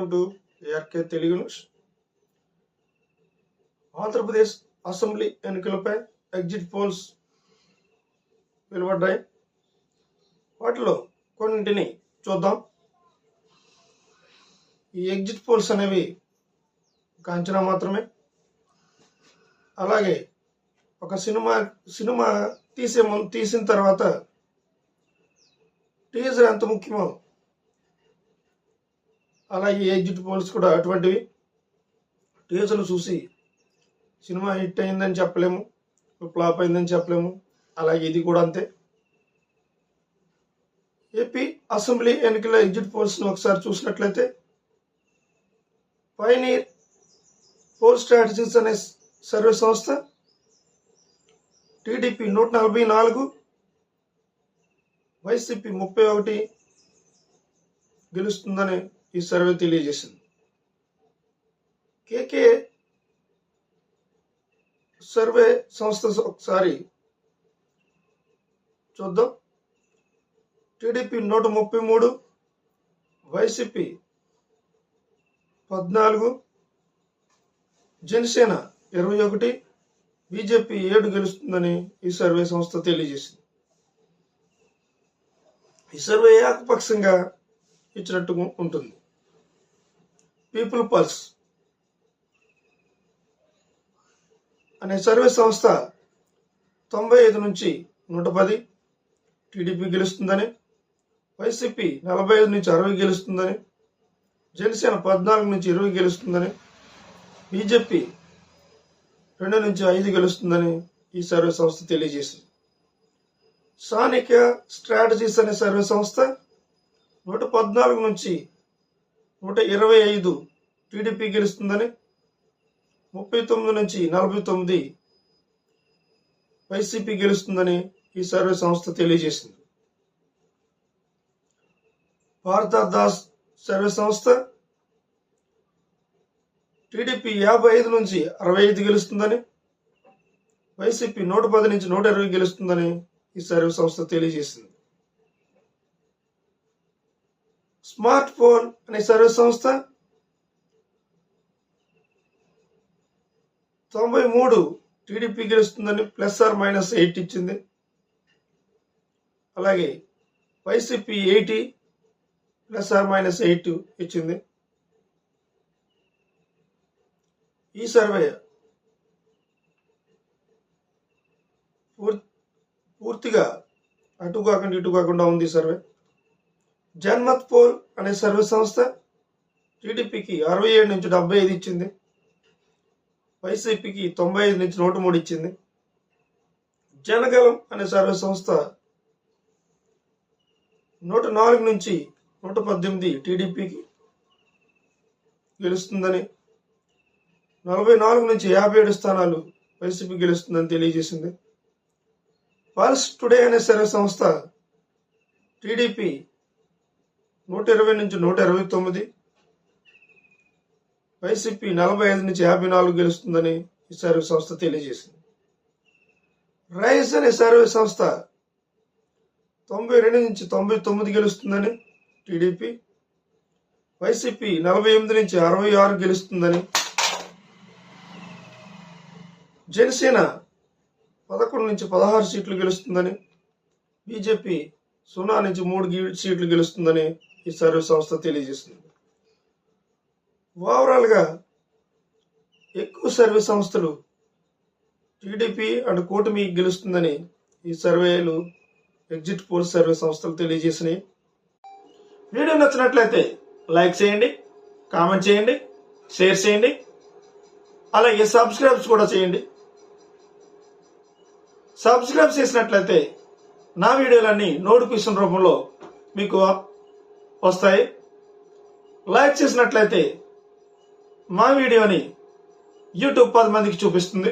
Welcome to ARK Telugu news. Andhra Pradesh assembly ఎన్నికలపై exit polls వెలువడ్డాయి. వాటిలో కొన్నింటిని చూద్దాం. ఈ ఎగ్జిట్ పోల్స్ అనేవి ఒక అంచనా మాత్రమే. అలాగే ఒక సినిమా తీసిన తర్వాత టీజర్ ఎంత ముఖ్యమో అలాగే ఎగ్జిట్ పోల్స్ కూడా అటువంటివి. టీజర్లు చూసి సినిమా హిట్ అయిందని చెప్పలేము, ఫ్లాప్ అయిందని చెప్పలేము. అలాగే ఇది కూడా అంతే. ఏపీ అసెంబ్లీ ఎన్నికల ఎగ్జిట్ పోల్స్ను ఒకసారి చూసినట్లయితే పైనీర్ పోల్ స్ట్రాటజీస్ అనే సర్వే సంస్థ టీడీపీ 144, వైసీపీ 31 గెలుస్తుందని ఈ సర్వే తెలియజేసింది. కేకే సర్వే సంస్థ ఒకసారి చూద్దాం. టీడీపీ 133, వైసీపీ 14, జనసేన 21, బీజేపీ 7 గెలుస్తుందని ఈ సర్వే సంస్థ తెలియజేసింది. ఈ సర్వే ఏకపక్షంగా ఇచ్చినట్టు ఉంటుంది. పీపుల్ పల్స్ అనే సర్వే సంస్థ 95 నుంచి 110 టీడీపీ గెలుస్తుందని, వైసీపీ 45 నుంచి 60 గెలుస్తుందని, జనసేన 14 నుంచి 20 గెలుస్తుందని, బీజేపీ 2 నుంచి 5 గెలుస్తుందని ఈ సర్వే సంస్థ తెలియజేసింది. స్థానిక స్ట్రాటజీస్ అనే సర్వే సంస్థ 114 నుంచి 125 టీడీపీ గెలుస్తుందని, 39 నుంచి 49 వైసీపీ గెలుస్తుందని ఈ సర్వే సంస్థ తెలియజేసింది. భారత దాస్ సర్వే సంస్థ టీడీపీ 55 నుంచి 65 గెలుస్తుందని, వైసీపీ 110 నుంచి 120 గెలుస్తుందని ఈ సర్వే సంస్థ తెలియజేసింది. స్మార్ట్ పోల్ అనే సర్వే సంస్థ 93 టీడీపీ గెలుస్తుందని +−8 ఇచ్చింది. అలాగే వైసీపీ 80 +−8 ఇచ్చింది. ఈ సర్వే పూర్తిగా అటు కాకుండా ఇటు కాకుండా ఉంది. సర్వే జన్మత్ పోల్ అనే సర్వే సంస్థ టీడీపీకి 67 నుంచి 75 ఇచ్చింది, వైసీపీకి 95 నుంచి 103 ఇచ్చింది. జనగలం అనే సర్వే సంస్థ 104 నుంచి 118 టీడీపీకి గెలుస్తుందని, 44 నుంచి 57 స్థానాలు వైసీపీ గెలుస్తుందని తెలియజేసింది. పల్స్ టుడే అనే సర్వే సంస్థ టీడీపీ 120 నుంచి 129, వైసీపీ 45 నుంచి 54 గెలుస్తుందని ఈ సర్వే సంస్థ తెలియజేసింది. రైస్ అనే సర్వే సంస్థ 92 నుంచి 99 గెలుస్తుందని టీడీపీ, వైసీపీ 48 నుంచి 66 గెలుస్తుందని, జనసేన 11 నుంచి 16 సీట్లు గెలుస్తుందని, బీజేపీ 0 నుంచి 3 సీట్లు గెలుస్తుందని ఈ సర్వే సంస్థ తెలియజేసింది. ఓవరాల్గా ఎక్కువ సర్వే సంస్థలు టీడీపీ అండ్ కూటమి గెలుస్తుందని ఈ సర్వేలు ఎగ్జిట్ పోల్ సర్వే సంస్థలు తెలియజేసినాయి. వీడియో నచ్చినట్లయితే లైక్ చేయండి, కామెంట్ చేయండి, షేర్ చేయండి, అలాగే సబ్స్క్రైబ్స్ కూడా చేయండి. సబ్స్క్రైబ్ చేసినట్లయితే నా వీడియోలన్నీ నోటిఫికేషన్ రూపంలో మీకు వస్తాయి. లైక్ చేసినట్లయితే మా వీడియోని యూట్యూబ్ 10 మందికి చూపిస్తుంది.